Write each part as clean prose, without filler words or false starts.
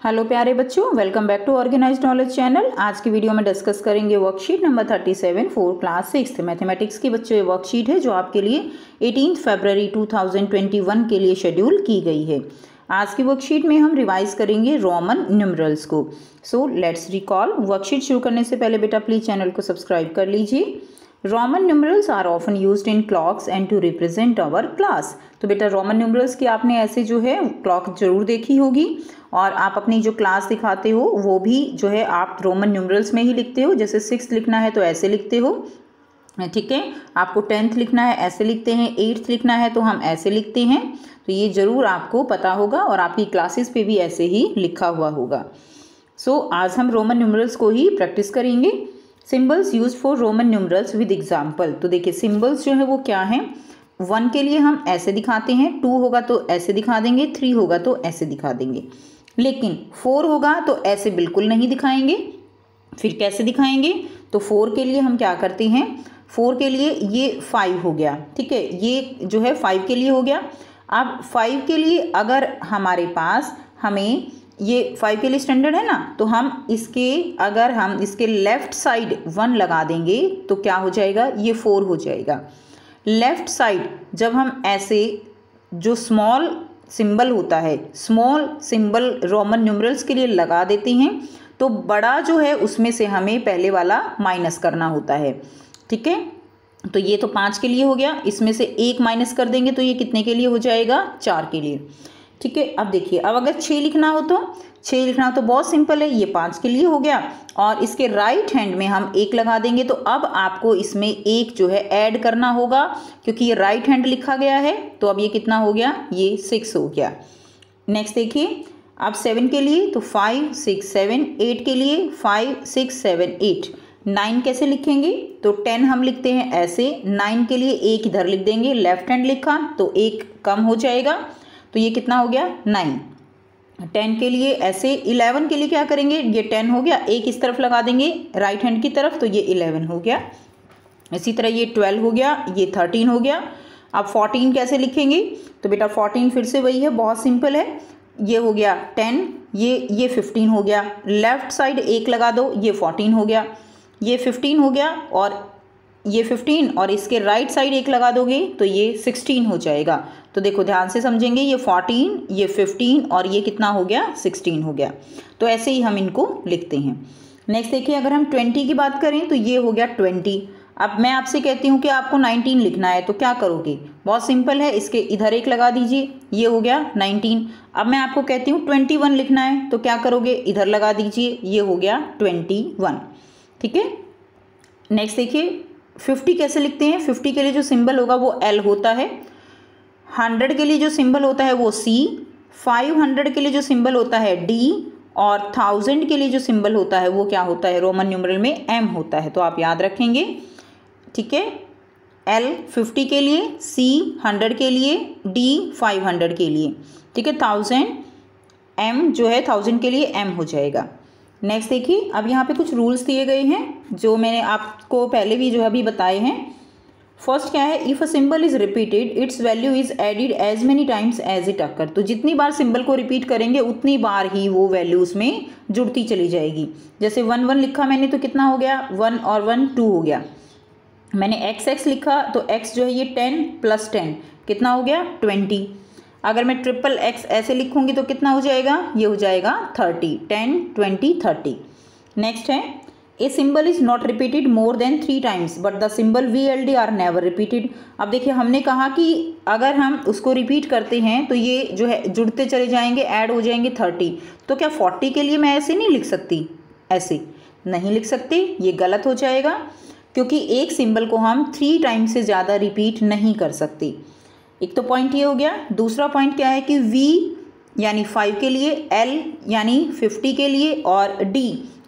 Hello प्यारे बच्चों, welcome back to organised knowledge channel. आज की वीडियो में डिस्कस करेंगे worksheet number 37 for class 6 mathematics की बच्चों। ये वर्कशीट है जो आपके लिए 18 फरवरी 2021 के लिए शेड्यूल की गई है। आज की वर्कशीट में हम रिवाइज करेंगे रोमन न्यूमरल्स को। So let's recall. वर्कशीट शुरू करने से पहले बेटा प्लीज चैनल को सब्सक्राइब कर लीजिए। Roman numerals are often used in clocks and to represent our class. तो बेटा रोमन न्यूमरल्स की आपने ऐसे जो है क्लॉक जरूर देखी होगी, और आप अपनी जो क्लास दिखाते हो वो भी जो है आप रोमन न्यूमरल्स में ही लिखते हो। जैसे 6 लिखना है तो ऐसे लिखते हो, ठीक है। आपको 10th लिखना है ऐसे लिखते हैं, 8th लिखना है तो हम ऐसे लिखते हैं। तो ये जरूर आपको पता होगा और आपकी क्लासेस पे भी ऐसे ही लिखा हुआ होगा। सो आज हम रोमन न्यूमरल्स को ही प्रैक्टिस करेंगे। Symbols use for Roman numerals with example. तो देखिए सिंबल्स जो है वो क्या है। 1 के लिए हम ऐसे दिखाते हैं, 2 होगा तो ऐसे दिखा देंगे, 3 होगा तो ऐसे दिखा देंगे। लेकिन 4 होगा तो ऐसे बिल्कुल नहीं दिखाएंगे। फिर कैसे दिखाएंगे? तो 4 के लिए हम क्या करते हैं, 4 के लिए ये 5 हो गया, ठीक है। ये जो है 5 के लिए हो गया। अब 5 के लिए अगर हमारे पास हमें ये 5 के लिए स्टैंडर्ड है ना, तो हम इसके अगर हम इसके लेफ्ट साइड 1 लगा देंगे तो क्या हो जाएगा, ये 4 हो जाएगा। लेफ्ट साइड जब हम ऐसे जो स्मॉल सिंबल होता है, स्मॉल सिंबल रोमन न्यूमरल्स के लिए लगा देते हैं, तो बड़ा जो है उसमें से हमें पहले वाला माइनस करना होता है, ठीक है। तो ये तो 5 के लिए हो गया, इसमें से 1 माइनस कर देंगे तो ये कितने के लिए हो जाएगा, 4 के लिए, ठीक है। अब देखिए, अब अगर 6 लिखना हो तो 6 लिखना हो तो बहुत सिंपल है, ये 5 के लिए हो गया और इसके राइट हैंड में हम 1 लगा देंगे। तो अब आपको इसमें 1 जो है ऐड करना होगा, क्योंकि ये राइट हैंड लिखा गया है। तो अब ये कितना हो गया, ये 6 हो गया। नेक्स्ट देखिए, अब 7 के लिए तो 5 6 7, 8 के लिए 5 6 7 8। 9 कैसे लिखेंगे, तो 10 हम लिखते हैं ऐसे, 9 के लिए 1 इधर लिख देंगे, लेफ्ट हैंड लिखा तो 1 कम हो जाएगा, तो ये कितना हो गया 9। 10 के लिए ऐसे, 11 के लिए क्या करेंगे, ये 10 हो गया, 1 इस तरफ लगा देंगे राइट हैंड की तरफ, तो ये 11 हो गया। इसी तरह ये 12 हो गया, ये 13 हो गया। अब 14 कैसे लिखेंगे, तो बेटा 14 फिर से वही है, बहुत सिंपल है। ये हो गया 10, ये 15 हो गया, लेफ्ट साइड 1 लगा दो, ये 14 हो गया, ये 15 हो गया, और ये 15 और इसके राइट साइड 1 लगा दोगे तो ये 16 हो जाएगा। तो देखो ध्यान से समझेंगे, ये 14, ये 15 और ये कितना हो गया, 16 हो गया। तो ऐसे ही हम इनको लिखते हैं। नेक्स्ट देखिए, अगर हम 20 की बात करें तो ये हो गया 20। अब मैं आपसे कहती हूँ कि आपको 19 लिखना है तो क्या करोगे, बहुत सिंपल है, इसके इधर 1 लगा दीजिए, ये हो गया 19। अब मैं आपको कहती हूँ 21 लिखना है तो क्या करोगे, इधर लगा दीजिए, ये हो गया 21, ठीक है। नेक्स्ट देखिए 50 कैसे लिखते हैं। 50 के लिए जो सिंबल होगा वो L होता है, 100 के लिए जो सिंबल होता है वो C, 500 के लिए जो सिंबल होता है D, और 1000 के लिए जो सिंबल होता है वो क्या होता है, रोमन न्यूमरल में M होता है। तो आप याद रखेंगे, ठीक है। L 50 के लिए, C 100 के लिए, D 500 के लिए, ठीक है। 1000 M जो है 1000 के लिए M हो जाएगा। नेक्स्ट देखिए, अब यहाँ पे कुछ रूल्स दिए गए हैं जो मैंने आपको पहले भी जो है अभी बताए हैं। फर्स्ट क्या है, if a symbol is repeated its value is added as many times as it occur. तो जितनी बार सिंबल को रिपीट करेंगे उतनी बार ही वो वैल्यू उसमें जुड़ती चली जाएगी। जैसे 1 1 लिखा मैंने तो कितना हो गया, 1 और 1 2 हो गया। मैंने x x लिखा तो x जो है ये 10 + 10 कितना हो गया, 20। अगर मैं ट्रिपल x ऐसे लिखूंगी तो कितना हो जाएगा, ये हो जाएगा 30, 10 20 30। नेक्स्ट है, a symbol is not repeated more than 3 times but the symbol VLD are never repeated. अब देखिए हमने कहा कि अगर हम उसको रिपीट करते हैं तो ये जो है जुड़ते चले जाएंगे, ऐड हो जाएंगे 30। तो क्या 40 के लिए मैं ऐसे नहीं लिख सकती, ऐसे नहीं लिख सकती, ये गलत हो जाएगा, क्योंकि एक सिंबल को हम 3 टाइम से ज़्यादा रिपीट नहीं कर सकते। एक तो पॉइंट ये हो गया। दूसरा पॉइंट क्या है कि V यानी 5 के लिए, L यानी 50 के लिए, और D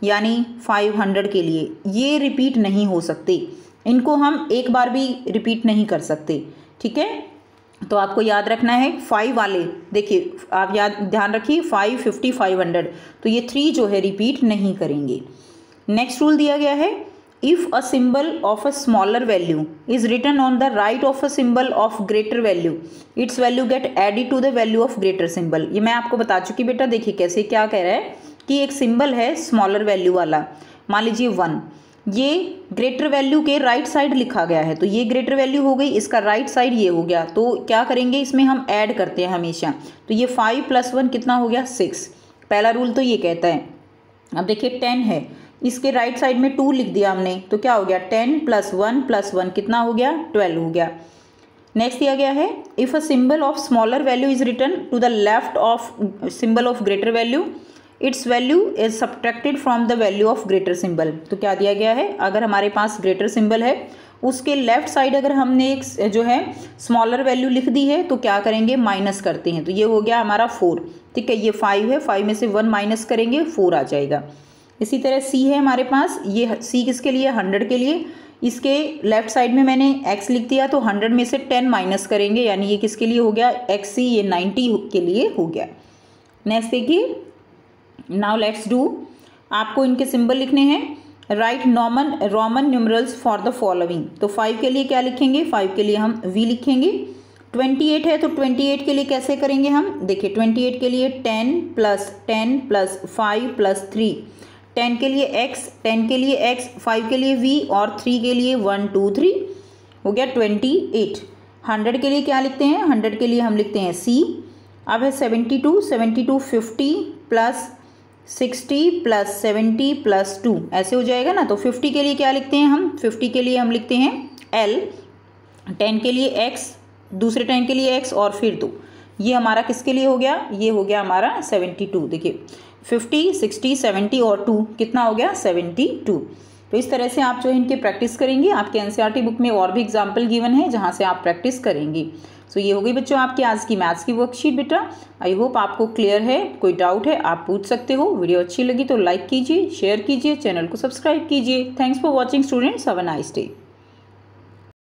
यानी 500 के लिए ये रिपीट नहीं हो सकते। इनको हम एक बार भी रिपीट नहीं कर सकते, ठीक है। तो आपको याद रखना है 5 वाले, देखिए आप ध्यान रखिए 5 50 500, तो ये 3 जो है रिपीट नहीं करेंगे। नेक्स्ट रूल दिया गया है, if a symbol of a smaller value is written on the right of a symbol of greater value, its value get added to the value of greater symbol. ये मैं आपको बता चुकी बेटा। देखिए कैसे, क्या कह रहा है कि एक सिंबल है स्मॉलर वैल्यू वाला, मान लीजिए 1, ये ग्रेटर वैल्यू के राइट साइड लिखा गया है, तो ये ग्रेटर वैल्यू हो गई, इसका राइट साइड ये हो गया। तो क्या करेंगे, इसमें हम ऐड करते हैं हमेशा। तो ये 5 + 1 कितना हो गया, 6। पहला रूल तो ये कहता है। अब देखिए 10 है, इसके राइट साइड में 2 लिख दिया हमने, तो क्या हो गया, 10 + 1 + 1 कितना हो गया, 12 हो गया। नेक्स्ट दिया गया है, if a symbol of smaller value is written to the left of symbol of greater value, its value is subtracted from the value of greater symbol. तो क्या दिया गया है, अगर हमारे पास ग्रेटर सिंबल है उसके लेफ्ट साइड अगर हमने एक जो है स्मॉलर वैल्यू लिख दी है, तो क्या करेंगे, माइनस करते हैं। तो ये हो गया हमारा 4, ठीक है। ये 5 है, 5 में से 1 माइनस करेंगे, 4 आ जाएगा। इसी तरह सी है हमारे पास, ये सी किसके लिए, 100 के लिए। इसके लेफ्ट साइड में मैंने x लिख दिया, तो 100 में से 10 माइनस करेंगे, यानी ये किसके लिए हो गया, xc, ये 90 के लिए हो गया। नेक्स्ट देखिए, नाउ लेट्स डू, आपको इनके सिंबल लिखने हैं। Right Roman numerals for the following. तो 5 के लिए क्या लिखेंगे, 5 के लिए हम v लिखेंगे। 28 है, तो 28 के लिए कैसे करेंगे हम, देखिए 28 के लिए 10 + 10 + 5 + 3, 10 के लिए x, 10 के लिए x, 5 के लिए v और 3 के लिए 1 2 3 हो गया 28। 100 के लिए क्या लिखते हैं, 100 के लिए हम लिखते हैं c। अब है 72, 50 + 60 + 70 + 2 ऐसे हो जाएगा ना। तो 50 के लिए क्या लिखते हैं हम, 50 के लिए हम लिखते हैं l, 10 के लिए x, दूसरे 10 के लिए x और फिर 2। ये हमारा किसके लिए हो गया, ये हो गया हमारा 72। देखिए 50, 60, 70 और 2 कितना हो गया, 72। तो इस तरह से आप जो है इनके प्रैक्टिस करेंगे। आपके एनसीईआरटी बुक में और भी एग्जाम्पल गिवन है जहाँ से आप प्रैक्टिस करेंगे। सो ये हो गई बच्चों आपकी आज की मैथ्स की वर्कशीट बेटा। आई होप आपको क्लियर है। कोई डाउट है आप पूछ सकते हो। वीडियो अच्छी लगी तो लाइक कीजिए, शेयर कीजिए, चैनल को सब्सक्राइब कीजिए। Thanks for watching students, have a nice day.